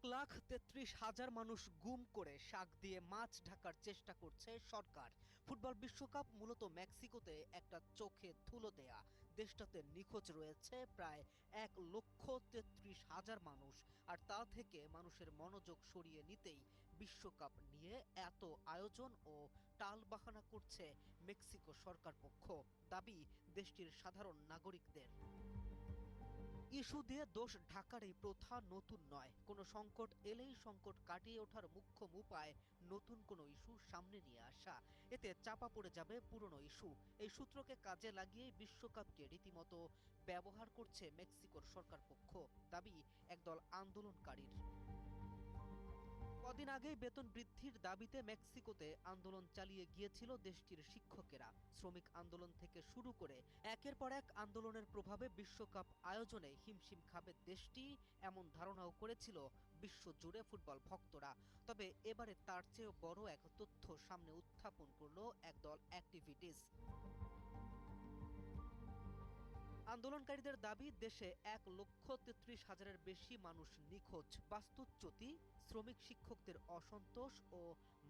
1,33,000 মানুষ গুম করে শাক দিয়ে মাছ ঢাকার চেষ্টা করছে সরকার। ফুটবল বিশ্বকাপ মূলত মেক্সিকোতে একটা চোখে ধুলো দেয়া। দেশটাতে নিখোঁজ রয়েছে প্রায় 1,33,000 মানুষ। আর তা থেকে মানুষের মনোযোগ সরিয়ে নিতেই বিশ্বকাপ নিয়ে এত আয়োজন ও টালবাহানা করছে মেক্সিকো সরকার পক্ষ। দাবি দেশটির সাধারণ নাগরিকদের। ইস্যু দিয়ে দোষ ঢাকার এই প্রথা নতুন নয়। কোনো সংকট এলেই সংকট কাটিয়ে ওঠার মুখ্যম উপায় নতুন কোনো ইস্যু সামনে নিয়ে আসা। এতে চাপা পড়ে যাবে পুরনো ইস্যু। এই সূত্রকে কাজে লাগিয়ে বিশ্বকাপকে রীতিমতো ব্যবহার করছে মেক্সিকোর সরকার পক্ষ। দাবি একদল আন্দোলনকারীর। কদিন আগেই বেতন বৃদ্ধির দাবিতে মেক্সিকোতে আন্দোলন চালিয়ে গিয়েছিল দেশটির শিক্ষকেরা। শ্রমিক আন্দোলন থেকে শুরু করে একের পর এক আন্দোলনের প্রভাবে বিশ্বকাপ আয়োজনে হিমশিম খাবে দেশটি, এমন ধারণাও করেছিল বিশ্বজুড়ে ফুটবল ভক্তরা। তবে এবারে তার চেয়েও বড় এক তথ্য সামনে উত্থাপন করল একদল অ্যাক্টিভিটিস। আন্দোলনকারীদের দাবি, দেশে 1,33,000-এর বেশি মানুষ নিখোঁজ। বাস্তুচ্যুতি, শ্রমিক শিক্ষকদের অসন্তোষ ও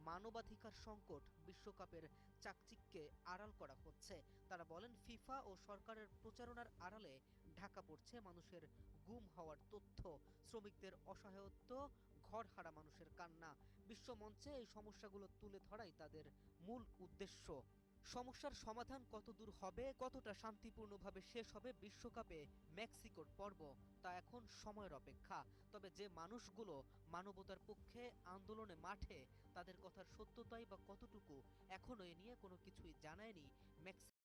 মানবাধিকার সংকট বিশ্বকাপের চাকচিক্যে আড়াল করা হচ্ছে। তারা বলেন, ফিফা ও সরকারের প্রচারণার আড়ালে ঢাকা পড়ছে মানুষের গুম হওয়ার তথ্য, শ্রমিকদের অসহায়ত্ব, ঘরহারা মানুষের কান্না। বিশ্বমঞ্চে এই সমস্যাগুলো তুলে ধরাই তাদের মূল উদ্দেশ্য। সমস্যার সমাধান কতদূর হবে, কতটা শান্তিপূর্ণভাবে শেষ হবে বিশ্বকাপে মেক্সিকোর পর্ব, তা এখন সময়ের অপেক্ষা। তবে যে মানুষগুলো মানবতার পক্ষে আন্দোলনে মাঠে, তাদের কথার সত্যতাই বা কতটুকু এখনো এ নিয়ে কোনো কিছুই জানায়নি মেক্সিকো।